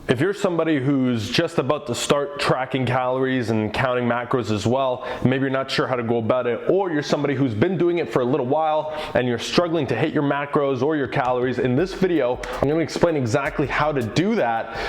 If you're somebody who's just about to start tracking calories and counting macros as well, maybe you're not sure how to go about it, or you're somebody who's been doing it for a little while and you're struggling to hit your macros or your calories, in this video, I'm going to explain exactly how to do that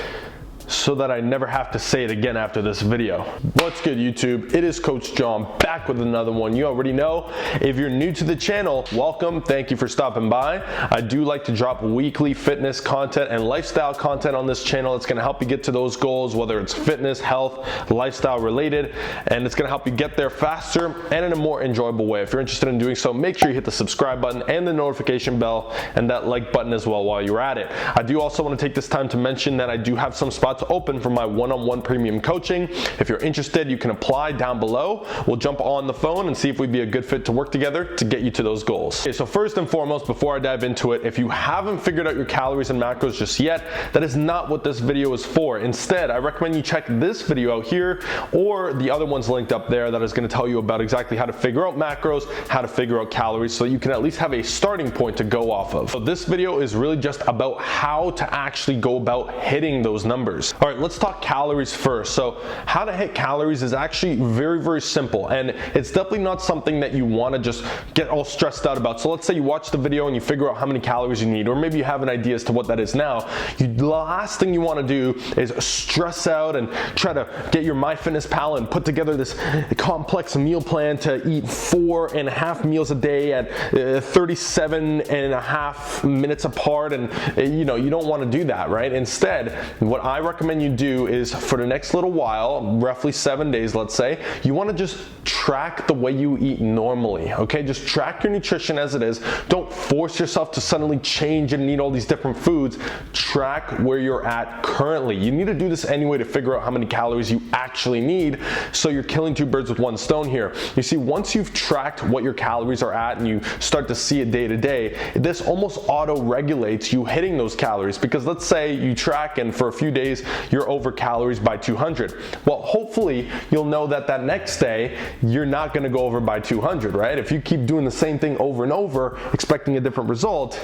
so that I never have to say it again after this video. What's good, YouTube? It is Coach John back with another one. You already know, if you're new to the channel, welcome. Thank you for stopping by. I do like to drop weekly fitness content and lifestyle content on this channel. It's gonna help you get to those goals, whether it's fitness, health, lifestyle related, and it's gonna help you get there faster and in a more enjoyable way. If you're interested in doing so, make sure you hit the subscribe button and the notification bell and that like button as well while you're at it. I do also want to take this time to mention that I do have some spots open for my one-on-one premium coaching. If you're interested, you can apply down below. We'll jump on the phone and see if we'd be a good fit to work together to get you to those goals. Okay, so first and foremost, before I dive into it, if you haven't figured out your calories and macros just yet, that is not what this video is for. Instead, I recommend you check this video out here or the other ones linked up there that is going to tell you about exactly how to figure out macros, how to figure out calories, so you can at least have a starting point to go off of. So this video is really just about how to actually go about hitting those numbers. All right, let's talk calories first. So how to hit calories is actually very, very simple, and it's definitely not something that you want to just get all stressed out about. So let's say you watch the video and you figure out how many calories you need, or maybe you have an idea as to what that is now. The last thing you want to do is stress out and try to get your MyFitnessPal and put together this complex meal plan to eat 4.5 meals a day at 37.5 minutes apart, and you don't want to do that, right? Instead, what I recommend you do is, for the next little while, roughly 7 days, let's say, you want to just track the way you eat normally, okay? Just track your nutrition as it is. Don't force yourself to suddenly change and eat all these different foods. Track where you're at currently. You need to do this anyway to figure out how many calories you actually need, so you're killing two birds with one stone here. You see, once you've tracked what your calories are at and you start to see it day to day, this almost auto-regulates you hitting those calories, because let's say you track and for a few days you're over calories by 200. Well, hopefully you'll know that next day you're not going to go over by 200, right? If you keep doing the same thing over and over expecting a different result,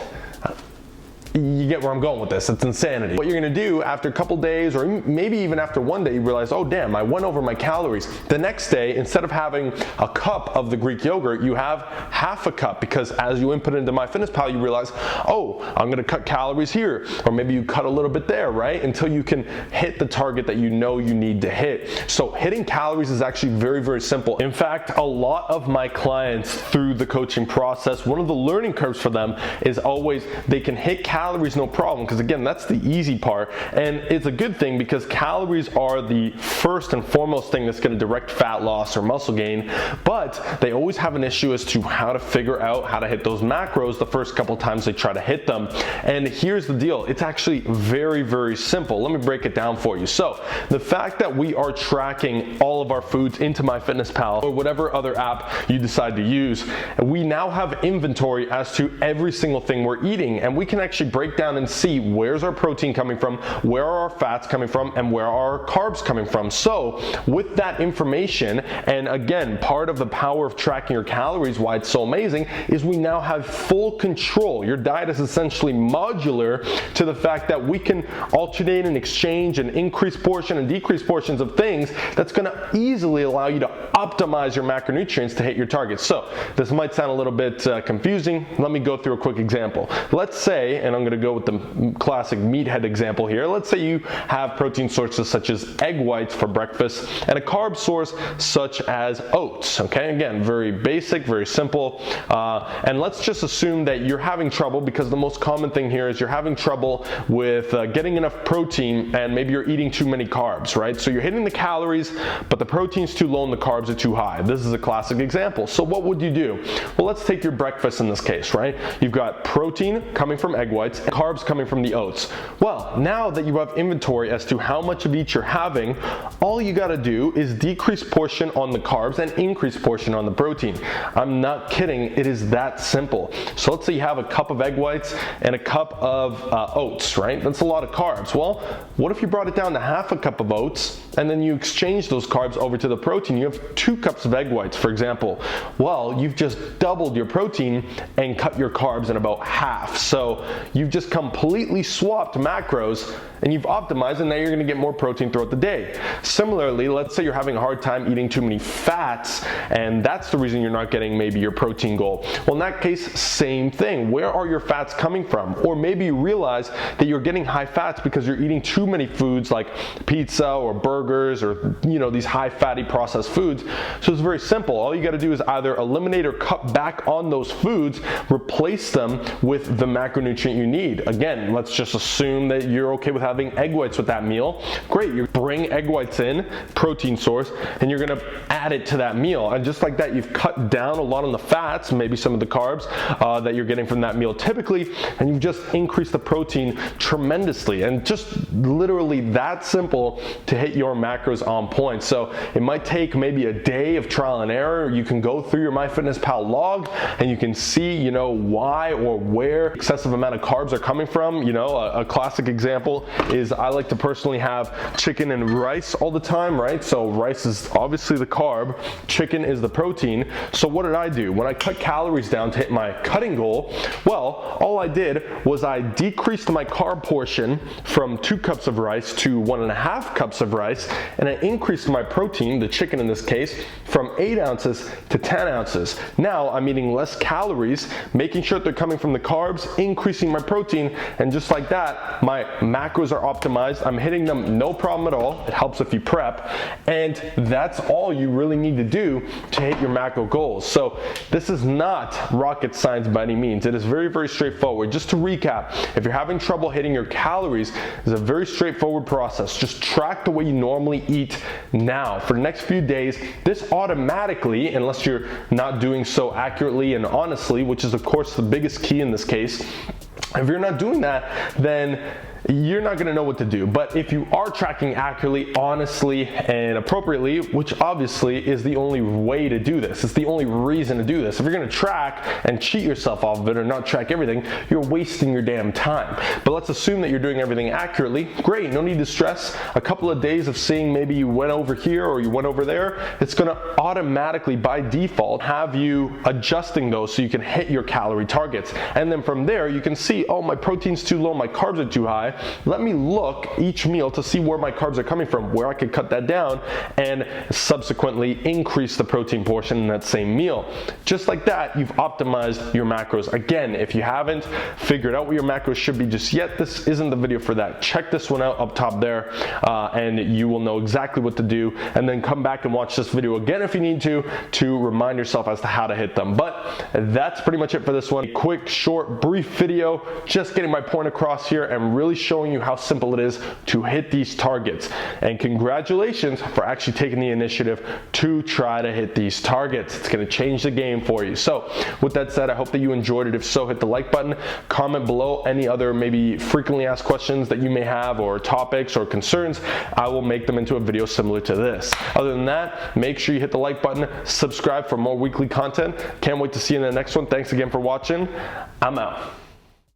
you get where I'm going with this. It's insanity. What you're gonna do after a couple days, or maybe even after one day, you realize, oh damn, I went over my calories. The next day, instead of having a cup of the Greek yogurt, you have half a cup, because as you input into MyFitnessPal, you realize, oh, I'm gonna cut calories here, or maybe you cut a little bit there, right? Until you can hit the target that you know you need to hit. So hitting calories is actually very, very simple. In fact, a lot of my clients through the coaching process, one of the learning curves for them is always they can hit calories no problem, because again, that's the easy part, and it's a good thing because calories are the first and foremost thing that's going to direct fat loss or muscle gain, but they always have an issue as to how to figure out how to hit those macros the first couple times they try to hit them. And here's the deal, it's actually very, very simple. Let me break it down for you. So the fact that we are tracking all of our foods into MyFitnessPal or whatever other app you decide to use, we now have inventory as to every single thing we're eating, and we can actually break down and see where's our protein coming from, where are our fats coming from, and where are our carbs coming from. So with that information, and again, part of the power of tracking your calories, why it's so amazing, is we now have full control. Your diet is essentially modular to the fact that we can alternate and exchange and increase portion and decrease portions of things. That's going to easily allow you to optimize your macronutrients to hit your targets. So this might sound a little bit confusing. Let me go through a quick example. Let's say, and I'm going to go with the classic meathead example here. Let's say you have protein sources such as egg whites for breakfast and a carb source such as oats. Okay, again, very basic, very simple. And let's just assume that you're having trouble, because the most common thing here is you're having trouble with getting enough protein, and maybe you're eating too many carbs, right? So you're hitting the calories, but the protein's too low and the carbs are too high. This is a classic example. So what would you do? Well, let's take your breakfast in this case, right? You've got protein coming from egg whites, carbs coming from the oats. Well, now that you have inventory as to how much of each you're having, all you got to do is decrease portion on the carbs and increase portion on the protein. I'm not kidding, it is that simple. So let's say you have a cup of egg whites and a cup of oats, right? That's a lot of carbs. Well, what if you brought it down to half a cup of oats and then you exchange those carbs over to the protein? You have 2 cups of egg whites, for example. Well, you've just doubled your protein and cut your carbs in about half. So you've just completely swapped macros and you've optimized, and now you're gonna get more protein throughout the day. Similarly, let's say you're having a hard time eating too many fats, and that's the reason you're not getting maybe your protein goal. Well, in that case, same thing. Where are your fats coming from? Or maybe you realize that you're getting high fats because you're eating too many foods like pizza or burgers or these high fatty processed foods. So it's very simple. All you got to do is either eliminate or cut back on those foods, replace them with the macronutrient you need. Again, let's just assume that you're okay with having egg whites with that meal. Great, you bring egg whites in, protein source, and you're gonna add it to that meal. And just like that, you've cut down a lot on the fats, maybe some of the carbs that you're getting from that meal typically, and you've just increased the protein tremendously. And just literally that simple to hit your macros on point. So it might take maybe a day of trial and error. You can go through your MyFitnessPal log and you can see, why or where excessive amount of carbs are coming from. A classic example is I like to personally have chicken and rice all the time, right? So rice is obviously the carb, chicken is the protein. So what did I do? When I cut calories down to hit my cutting goal, well, all I did was I decreased my carb portion from 2 cups of rice to 1.5 cups of rice, and I increased my protein, the chicken in this case, from 8 ounces to 10 ounces. Now I'm eating less calories, making sure they're coming from the carbs, increasing my protein, and just like that, my macros are optimized. I'm hitting them no problem at all. It helps if you prep, and that's all you really need to do to hit your macro goals. So this is not rocket science by any means. It is very, very straightforward. Just to recap, if you're having trouble hitting your calories, it's a very straightforward process. Just track the way you normally eat now. For the next few days, this automatically, unless you're not doing so accurately and honestly, which is of course the biggest key in this case, if you're not doing that, then you're not gonna know what to do. But if you are tracking accurately, honestly, and appropriately, which obviously is the only way to do this, it's the only reason to do this. If you're gonna track and cheat yourself off of it or not track everything, you're wasting your damn time. But let's assume that you're doing everything accurately. Great, no need to stress. A couple of days of seeing maybe you went over here or you went over there, it's gonna automatically, by default, have you adjusting those so you can hit your calorie targets. And then from there, you can see, oh, my protein's too low, my carbs are too high. Let me look each meal to see where my carbs are coming from, where I could cut that down and subsequently increase the protein portion in that same meal. Just like that, you've optimized your macros. Again, if you haven't figured out what your macros should be just yet, this isn't the video for that. Check this one out up top there, and you will know exactly what to do, and then come back and watch this video again if you need to remind yourself as to how to hit them. But that's pretty much it for this one. A quick, short, brief video, just getting my point across here and really showing you how simple it is to hit these targets. And congratulations for actually taking the initiative to try to hit these targets. It's going to change the game for you. So with that said, I hope that you enjoyed it. If so, hit the like button, comment below any other maybe frequently asked questions that you may have, or topics or concerns. I will make them into a video similar to this. Other than that, make sure you hit the like button, subscribe for more weekly content. Can't wait to see you in the next one. Thanks again for watching. I'm out.